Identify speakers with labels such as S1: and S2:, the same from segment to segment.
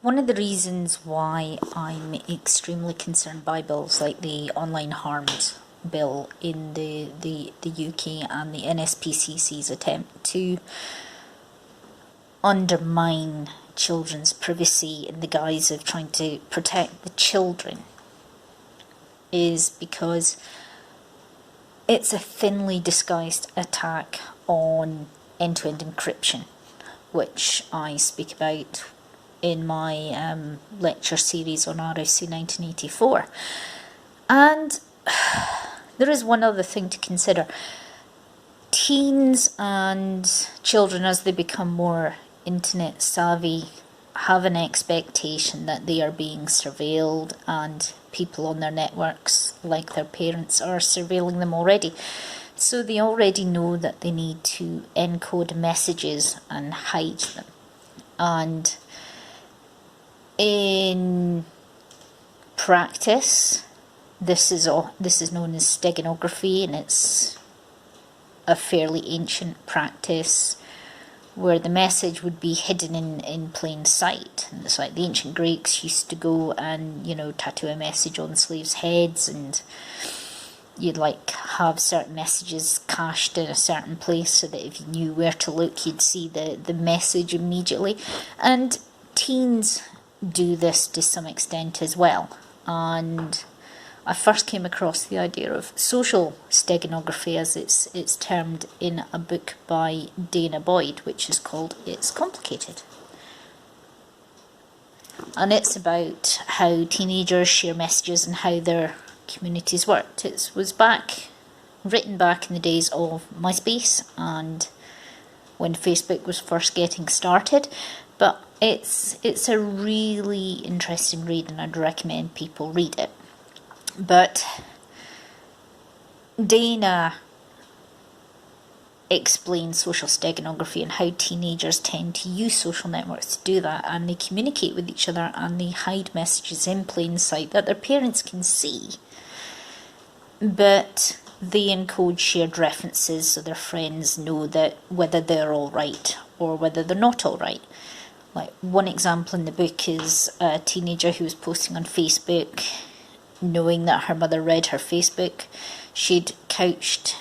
S1: One of the reasons why I'm extremely concerned by bills like the online harms bill in the UK and the NSPCC's attempt to undermine children's privacy in the guise of trying to protect the children is because it's a thinly disguised attack on end-to-end encryption, which I speak about in my lecture series on RFC 1984. And there is one other thing to consider. Teens and children, as they become more internet savvy, have an expectation that they are being surveilled, and people on their networks, like their parents, are surveilling them already. So they already know that they need to encode messages and hide them. And in practice, this is known as steganography, and it's a fairly ancient practice where the message would be hidden in plain sight. And it's like the ancient Greeks used to go and, tattoo a message on slaves' heads, and you'd have certain messages cached in a certain place so that if you knew where to look, you'd see the message immediately. And teens do this to some extent as well. And I first came across the idea of social steganography, as it's termed, in a book by Danah Boyd, which is called It's Complicated. And it's about how teenagers share messages and how their communities worked. It was written back in the days of MySpace and when Facebook was first getting started, but it's a really interesting read, and I'd recommend people read it. But Danah explains social steganography and how teenagers tend to use social networks to do that, and they communicate with each other and they hide messages in plain sight that their parents can see, but they encode shared references so their friends know that whether they're all right or whether they're not all right. Like, one example in the book is a teenager who was posting on Facebook, knowing that her mother read her Facebook. She'd couched,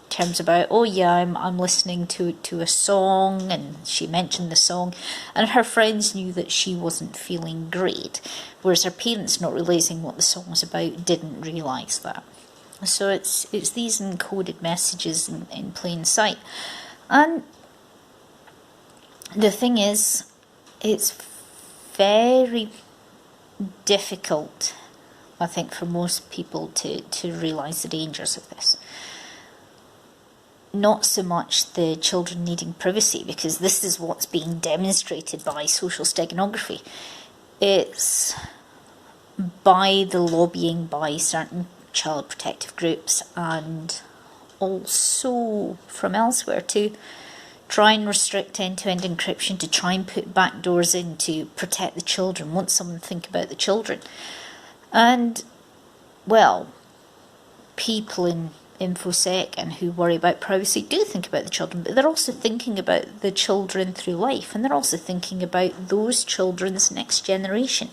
S1: terms about, oh yeah, I'm listening to a song, and she mentioned the song, and her friends knew that she wasn't feeling great, whereas her parents, not realising what the song was about, didn't realise that. So it's these encoded messages in plain sight. And the thing is, it's very difficult, I think, for most people to realise the dangers of this. Not so much the children needing privacy, because this is what's being demonstrated by social steganography. It's by the lobbying by certain child protective groups, and also from elsewhere, to try and restrict end-to-end encryption, to try and put backdoors in to protect the children, want someone to think about the children. And, well, people in InfoSec and who worry about privacy do think about the children, but they're also thinking about the children through life, and they're also thinking about those children's next generation.